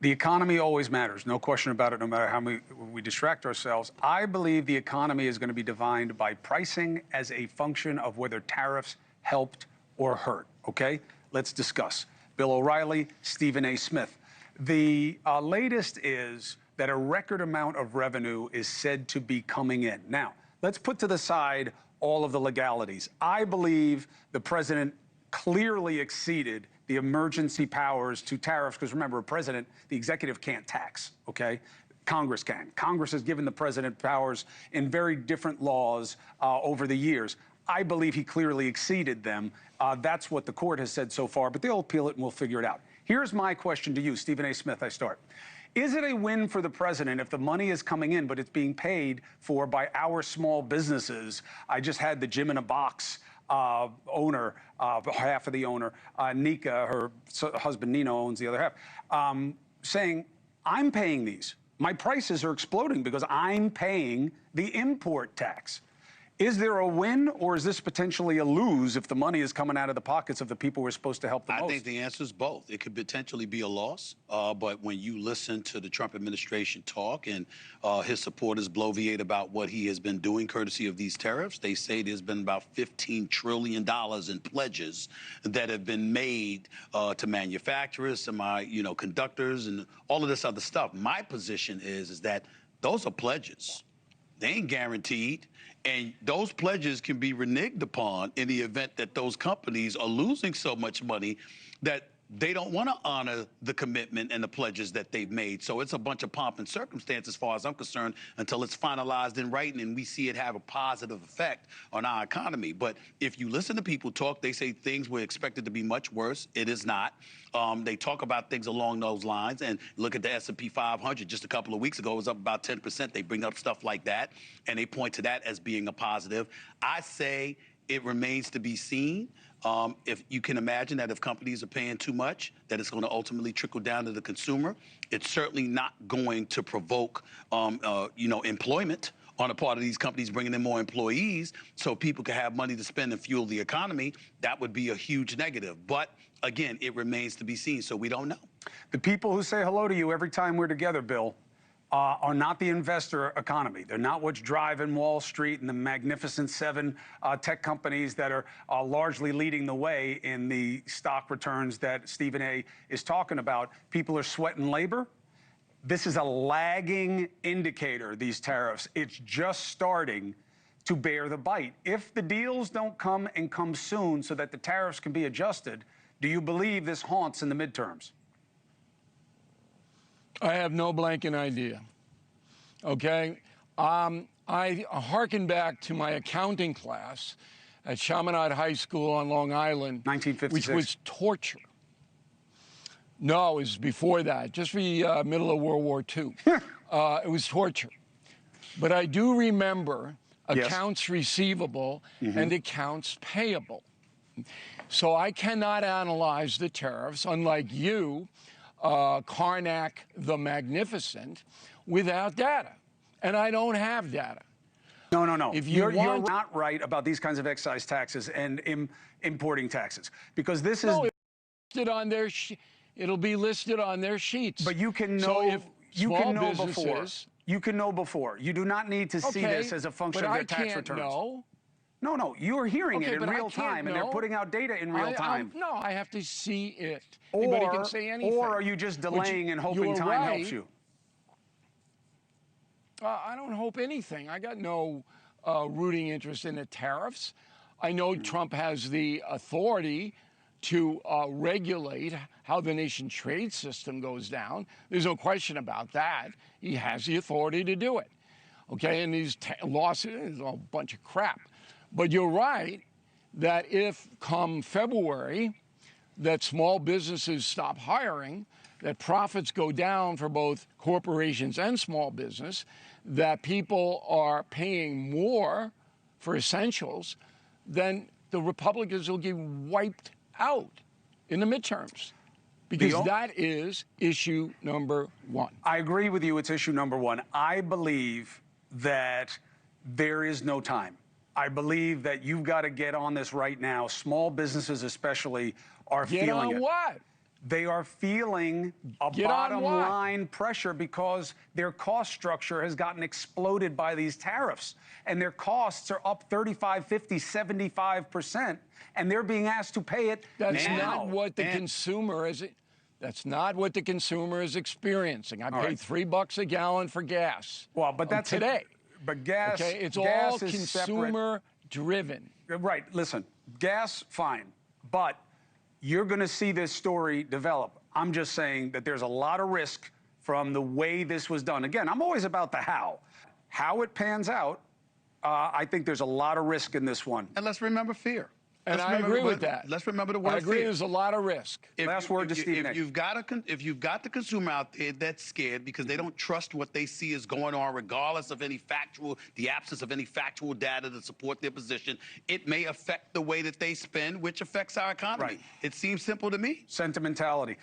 The economy always matters, no question about it, no matter how we distract ourselves. I believe the economy is going to be defined by pricing as a function of whether tariffs helped or hurt, okay? Let's discuss. Bill O'Reilly, Stephen A. Smith. The latest is that a record amount of revenue is said to be coming in. Now, let's put to the side all of the legalities. I believe the president clearly exceeded the emergency powers to tariffs, because remember, a president, the executive can't tax, okay? Congress can. Congress has given the president powers in very different laws over the years. I believe he clearly exceeded them. That's what the court has said so far, but they'll appeal it and we'll figure it out. Here's my question to you, Stephen A. Smith, I start. Is it a win for the president if the money is coming in, but it's being paid for by our small businesses? I just had the Gym in a Box owner, half of the owner, Nika, her husband Nino owns the other half, saying, I'm paying these. My prices are exploding because I'm paying the import tax. Is there a win, or is this potentially a lose if the money is coming out of the pockets of the people we're supposed to help the most? I think the answer is both. It could potentially be a loss, but when you listen to the Trump administration talk and his supporters bloviate about what he has been doing courtesy of these tariffs, they say there's been about $15 trillion in pledges that have been made to manufacturers, to conductors, and all of this other stuff. My position is that those are pledges. They ain't guaranteed. And those pledges can be reneged upon in the event that those companies are losing so much money that they don't want to honor the commitment and the pledges that they've made. So it's a bunch of pomp and circumstance as far as I'm concerned until it's finalized in writing and we see it have a positive effect on our economy. But if you listen to people talk, they say things were expected to be much worse. It is not. They talk about things along those lines, and look at the S&P 500 just a couple of weeks ago, it was up about 10%. They bring up stuff like that, and they point to that as being a positive. I say it remains to be seen. If you can imagine that if companies are paying too much, that it's going to ultimately trickle down to the consumer. It's certainly not going to provoke, employment on the part of these companies, bringing in more employees so people can have money to spend and fuel the economy. That would be a huge negative. But again, it remains to be seen, so we don't know. The people who say hello to you every time we're together, Bill, are not the investor economy. They're not what's driving Wall Street and the magnificent seven tech companies that are largely leading the way in the stock returns that Stephen A. is talking about. People are sweating labor. This is a lagging indicator, these tariffs. It's just starting to bear the bite. If the deals don't come and come soon so that the tariffs can be adjusted, do you believe this haunts in the midterms? I have no blanking idea, okay? I hearken back to my accounting class at Chaminade High School on Long Island, 1956. which was torture. No, it was before that, just the middle of World War II. It was torture. But I do remember accounts receivable and accounts payable. So I cannot analyze the tariffs, unlike you, Karnak the Magnificent, without data. And I don't have data. No. If you're not right about these kinds of excise taxes and importing taxes, because this is... No, it'll be listed on their sheets. But you can know, so if you can know businesses, before. You can know before. You do not need to see this as a function of their tax returns. Know. No, you're hearing it in real time, and they're putting out data in real time. No, I have to see it. Anybody can say anything. Or are you just delaying and hoping time helps you? I don't hope anything. I got no rooting interest in the tariffs. I know Trump has the authority to regulate how the nation's trade system goes down. There's no question about that. He has the authority to do it. Okay, and these lawsuits is a bunch of crap. But you're right that if come February that small businesses stop hiring, that profits go down for both corporations and small business, that people are paying more for essentials, then the Republicans will get wiped out in the midterms. Because that is issue number one. I agree with you. It's issue number one. I believe that there is no time. I believe that you've got to get on this right now. Small businesses especially are feeling it. Get on what? They are feeling a Get on bottom what? line pressure because their cost structure has gotten exploded by these tariffs. And their costs are up 35, 50, 75%. And they're being asked to pay it That's now. not what the consumer is. That's not what the consumer is experiencing. I paid $3 a gallon for gas. Well, but that's today. But gas, Okay, it's gas all is separate. consumer driven. Right. Listen, gas, fine. But you're going to see this story develop. I'm just saying that there's a lot of risk from the way this was done. Again, I'm always about the how. How it pans out, I think there's a lot of risk in this one. And let's remember fear. And I agree with that. Let's remember the word I agree. fear. There's a lot of risk. Last word to Stephen A. If you've got the consumer out there that's scared because they don't trust what they see is going on, regardless of the absence of any factual data to support their position, it may affect the way that they spend, which affects our economy. Right. It seems simple to me. Sentimentality.